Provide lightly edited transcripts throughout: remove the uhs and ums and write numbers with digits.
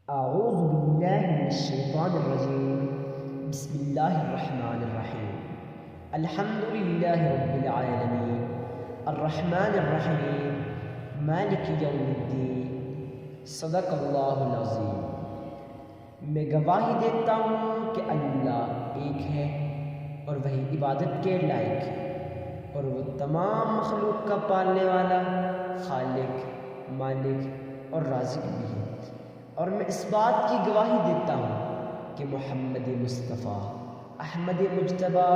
اعوذ باللہ من الشیطان الرجیم بسم اللہ الرحمن الرحیم الحمدللہ رب العالمین الرحمن الرحیم مالک یوم الدین صدق اللہ العظیم۔ میں گواہی دیتا ہوں کہ اللہ ایک ہے اور وہی عبادت کے لائق ہے، اور وہ تمام مخلوق کا پالنے والا خالق، مالک اور رازق بھی ہے، اور میں اس بات کی گواہی دیتا ہوں کہ محمد مصطفیٰ احمد مجتبیٰ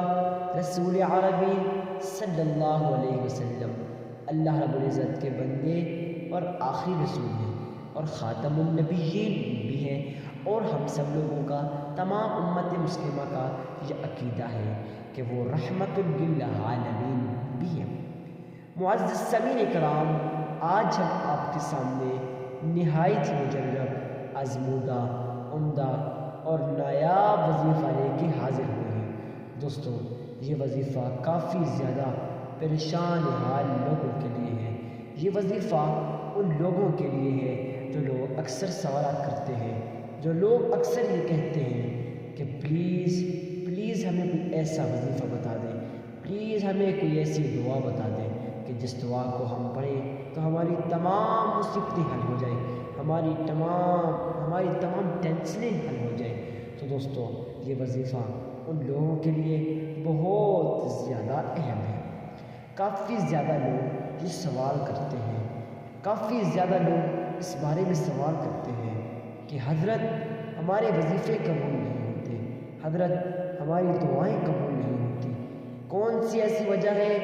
رسول عربی صلی اللہ علیہ وسلم اللہ رب العزت کے بندے اور آخری رسول ہیں، اور خاتم النبیین بھی ہیں، اور ہم سب لوگوں کا، تمام امت مسلمہ کا یہ عقیدہ ہے کہ وہ رحمت للعالمین بھی ہیں۔ معزز سامعین کرام، آج ہم آپ کے سامنے نہایت مجرب، آزمودہ، عمدہ اور نایاب وظیفہ لے کے حاضر ہوئے ہیں۔ دوستو، یہ وظیفہ کافی زیادہ پریشان حال لوگوں کے لیے ہے۔ یہ وظیفہ ان لوگوں کے لیے ہے جو لوگ اکثر سوالات کرتے ہیں، جو لوگ اکثر یہ کہتے ہیں کہ پلیز ہمیں کوئی ایسا وظیفہ بتا دیں، پلیز ہمیں کوئی ایسی دعا بتا دیں کہ جس دعا کو ہم پڑھیں تو ہماری تمام مصیبتیں حل ہو جائیں، ہماری تمام ٹینشنیں حل ہو جائیں۔ تو دوستو، یہ وظیفہ ان لوگوں کے لیے بہت زیادہ اہم ہے۔ کافی زیادہ لوگ یہ سوال کرتے ہیں، کافی زیادہ لوگ اس بارے میں سوال کرتے ہیں کہ حضرت ہمارے وظیفے قبول نہیں ہوتے، حضرت ہماری دعائیں قبول نہیں ہوتی، کون سی ایسی وجہ ہے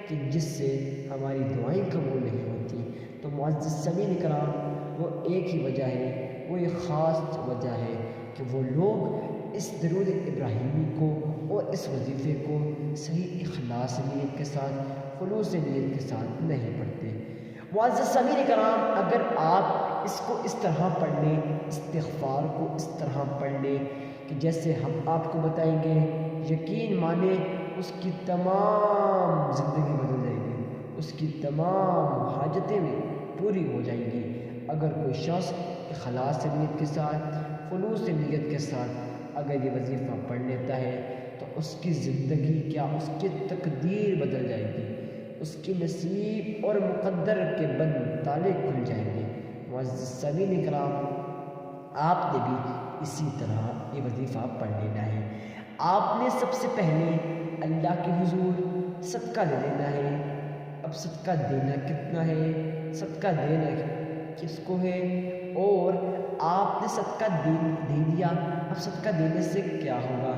کہ جس سے ہماری دعائیں قبول نہیں ہوتی؟ تو معزز سامعین کرام، وہ ایک ہی وجہ ہے، وہ ایک خاص وجہ ہے کہ وہ لوگ اس درود ابراہیمی کو اور اس وظیفے کو صحیح اخلاص نیت کے ساتھ، خلوص نیت کے ساتھ نہیں پڑھتے۔ معزز سامعین کرام، اگر آپ اس کو اس طرح پڑھ لیں، استغفار کو اس طرح پڑھ لیں کہ جیسے ہم آپ کو بتائیں گے، یقین مانے اس کی تمام زندگی بدل جائے گی، اس کی تمام حاجتیں پوری ہو جائیں گی۔ اگر کوئی شخص اخلاص نیت کے ساتھ، خلوص نیت کے ساتھ اگر یہ وظیفہ پڑھ لیتا ہے تو اس کی زندگی کیا، اس کی تقدیر بدل جائے گی، اس کی نصیب اور مقدر کے بند تالے کھل جائیں گے۔ معزز سامعین کرام، آپ نے بھی اسی طرح یہ وظیفہ پڑھ لینا ہے۔ آپ نے سب سے پہلے اللہ کے حضور صدقہ دے دینا ہے۔ اب صدقہ دینا کتنا ہے، صدقہ دینا کس کو ہے، اور آپ نے صدقہ دے دیا، اب صدقہ دینے سے کیا ہوگا؟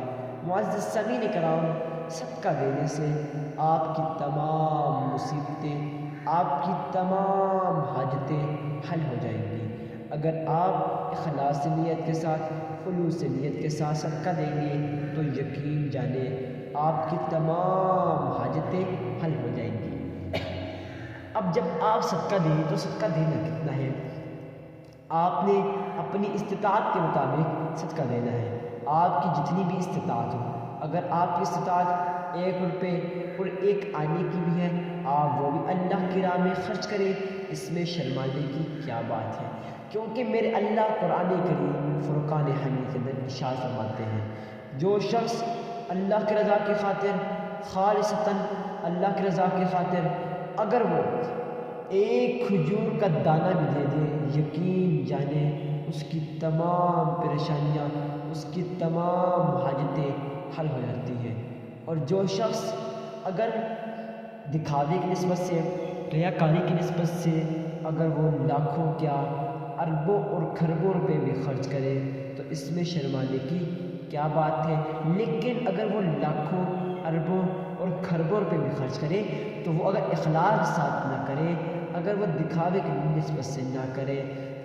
معزز سامعین کرام، صدقہ دینے سے آپ کی تمام مصیبتیں، آپ کی تمام حاجتیں حل ہو جائیں گی۔ اگر آپ اخلاص نیت کے ساتھ، خلوص نیت کے ساتھ صدقہ دیں گے تو یقین جانیں آپ کی تمام حاجتیں حل ہو جائیں گی۔ اب جب آپ صدقہ دیں تو صدقہ دینا کتنا ہے؟ آپ نے اپنی استطاعت کے مطابق صدقہ دینا ہے، آپ کی جتنی بھی استطاعت ہو۔ اگر آپ کی استطاعت 1 روپے اور 1 آنے کی بھی ہے، آپ وہ بھی اللہ کی راہ میں خرچ کریں، اس میں شرمانے کی کیا بات ہے؟ کیونکہ میرے اللہ قرآن کریم فرقان حمید کے اندر ارشاد فرماتے ہیں، جو شخص اللہ کی رضا کی خاطر، خالصتاً اللہ کی رضا کی خاطر اگر وہ 1 کھجور کا دانہ بھی دے دے، یقین جانیں اس کی تمام پریشانیاں، اس کی تمام حاجتیں حل ہو جاتی ہیں۔ اور جو شخص اگر دکھاوے کی نسبت سے، ریاکاری کی نسبت سے اگر وہ لاکھوں کیا اربوں اور کھربوں روپے بھی خرچ کرے تو اس میں شرمانے کی کیا بات ہے؟ لیکن اگر وہ لاکھوں، اربوں اور کھربوں روپے بھی خرچ کرے تو وہ اگر اخلاص کے ساتھ نہ کرے، اگر وہ دکھاوے کی نسبت سے نہ کرے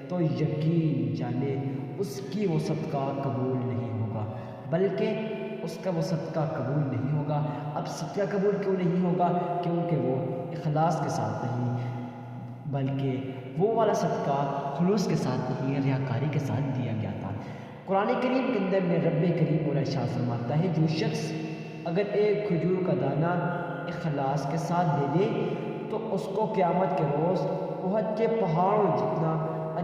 تو یقین جانے اس کی وہ صدقہ قبول نہیں ہوگا، بلکہ اس کا وہ صدقہ قبول نہیں ہوگا۔ اب صدقہ قبول کیوں نہیں ہوگا؟ کیونکہ وہ اخلاص کے ساتھ نہیں، بلکہ وہ والا صدقہ خلوص کے ساتھ نہیں، ریاکاری کے ساتھ دیا گیا تھا۔ قرآن کریم کے اندر میں رب کریم اور ارشاد فرماتا ہے، جو شخص اگر 1 کھجور کا دانہ اخلاص کے ساتھ دے دے تو اس کو قیامت کے روز احد کے پہاڑوں جتنا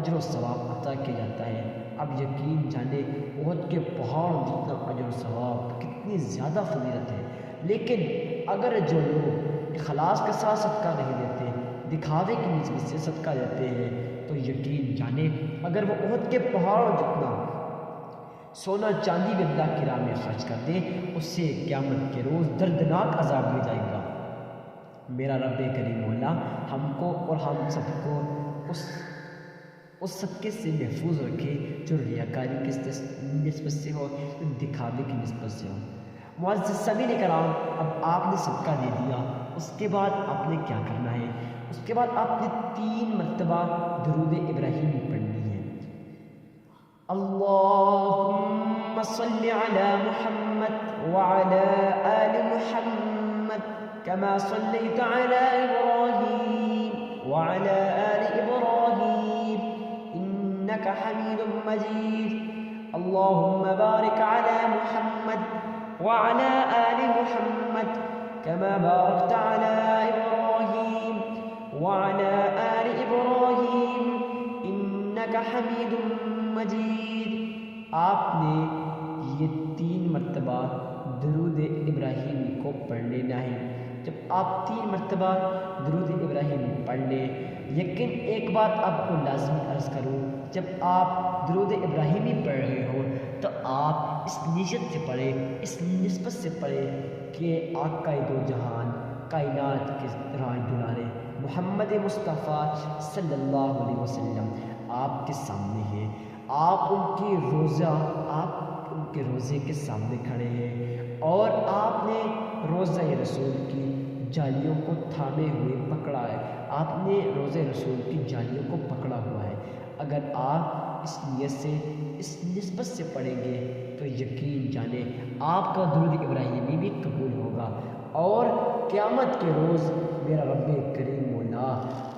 اجر و ثواب عطا کیا جاتا ہے۔ اب یقین جانے احد کے پہاڑ جتنا اجر و ثواب، کتنی زیادہ فضیلت ہے۔ لیکن اگر جو لوگ اخلاص کے ساتھ صدقہ نہیں دیتے، دکھاوے کی نسبت سے صدقہ دیتے ہیں، تو یقین جانے اگر وہ احد کے پہاڑ جتنا سونا چاندی بھی اللہ کی راہ میں خرچ کر دیں، اس سے قیامت کے روز دردناک عذاب دیا جائے گا۔ میرا رب کریم مولا ہم کو اور ہم سب کو اس صدقے سے محفوظ رکھے جو ریاکاری کی نسبت سے ہو، دکھاوے کی نسبت سے ہو۔ معزز سامعین کرام، اب آپ نے صدقہ دے دیا، اس کے بعد آپ نے کیا کرنا ہے؟ اس کے بعد آپ نے 3 مرتبہ درود ابراہیمی پڑھنی ہے۔ اللہم صلی علی محمد وعلی آل محمد کما صلیت علی ابراہیم وعلی آل ابراہیم انک حمید مجید۔ اللہم بارک علی محمد وعلی آل محمد کما بارکت علی ابراہیم وعلی آل ابراہیم انک حمید مجید۔ آپ نے یہ 3 مرتبہ درود ابراہیمی کو پڑھ لینا ہے۔ جب آپ 3 مرتبہ درود ابراہیمی پڑھ لیں، لیکن ایک بات آپ کو لازمی عرض کروں، جب آپ درود ابراہیمی پڑھ رہے ہو تو آپ اس نیت سے پڑھیں، اس نسبت سے پڑھیں کہ آقا دو جہان کائنات کے راج دلارے محمد مصطفیٰ صلی اللہ علیہ وسلم آپ کے سامنے ہے، آپ ان کے روزے کے سامنے کھڑے ہیں، اور آپ نے روزہ رسول کی جالیوں کو تھامے ہوئے پکڑا ہے، آپ نے روزہ رسول کی جالیوں کو پکڑا ہوا ہے۔ اگر آپ اس نیت سے، اس نسبت سے پڑھیں گے تو یقین جانے آپ کا درود ابراہیمی بھی قبول ہوگا، اور قیامت کے روز میرا رب کریم مولا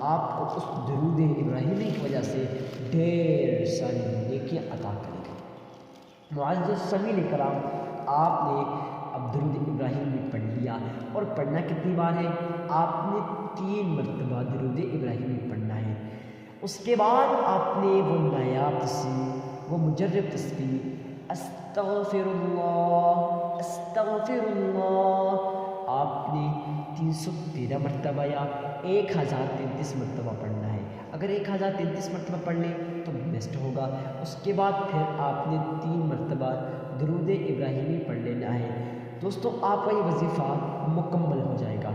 آپ کو اس درود ابراہیمی کی وجہ سے ڈھیر ساری نیکیاں عطا کرے گا۔ معزز سامعین کرام، آپ نے اب درود ابراہیمی پڑھ لیا، اور پڑھنا کتنی بار ہے؟ آپ نے 3 مرتبہ درود ابراہیمی پڑھنا ہے۔ اس کے بعد آپ نے وہ نایاب تصویر، وہ مجرب تصویر استغفر اللہ استغفر اللہ، آپ نے 313 مرتبہ یا 1033 مرتبہ پڑھنا ہے۔ اگر 1033 مرتبہ پڑھ لیں تو بیسٹ ہوگا۔ اس کے بعد پھر آپ نے 3 مرتبہ درود ابراہیمی پڑھ لینا ہے۔ دوستو، آپ کا یہ وظیفہ مکمل ہو جائے گا۔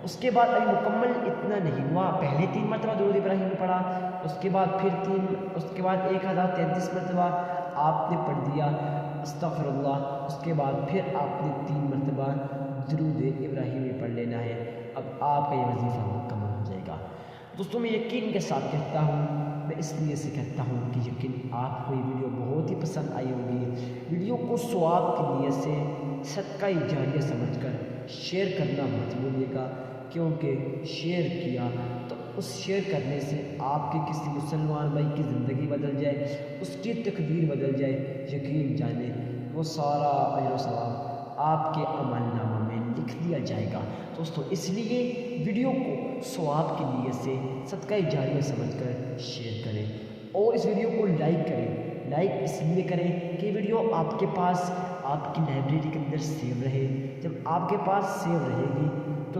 اس کے بعد ابھی مکمل اتنا نہیں ہوا، پہلے 3 مرتبہ درود ابراہیمی پڑھا، اس کے بعد پھر 1033 مرتبہ آپ نے پڑھ دیا استغفر اللہ، اس کے بعد پھر آپ نے 3 مرتبہ درود ابراہیمی پڑھ لینا ہے۔ اب آپ کا یہ وظیفہ مکمل ہو جائے گا۔ دوستوں، میں یقین کے ساتھ کہتا ہوں، میں اس لیے سے کہتا ہوں کہ یقین آپ کو یہ ویڈیو بہت ہی پسند آئی ہوگی۔ ویڈیو کو ثواب کی نیت سے صدقہ جاریہ سمجھ کر شیئر کرنا مت بھولیے گا، کیونکہ شیئر کیا تو اس شیئر کرنے سے آپ کے کسی مسلمان بھائی کی زندگی بدل جائے، اس کی تقدیر بدل جائے، یقین جانے وہ سارا اجر و ثواب آپ کے عمل نامہ میں لکھ دیا جائے گا۔ دوستو، اس لیے ویڈیو کو ثواب کی نیت سے صدقہ جاریہ سمجھ کر شیئر کریں، اور اس ویڈیو کو لائک کریں۔ لائک اس لیے کریں کہ ویڈیو آپ کے پاس، آپ کی لائبریری کے اندر سیو رہے۔ جب آپ کے پاس سیو رہے گی تو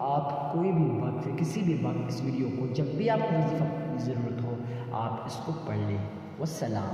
آپ کوئی بھی وقت، کسی بھی وقت اس ویڈیو کو، جب بھی آپ کو وظیفہ کی ضرورت ہو، آپ اس کو پڑھ لیں۔ والسلام۔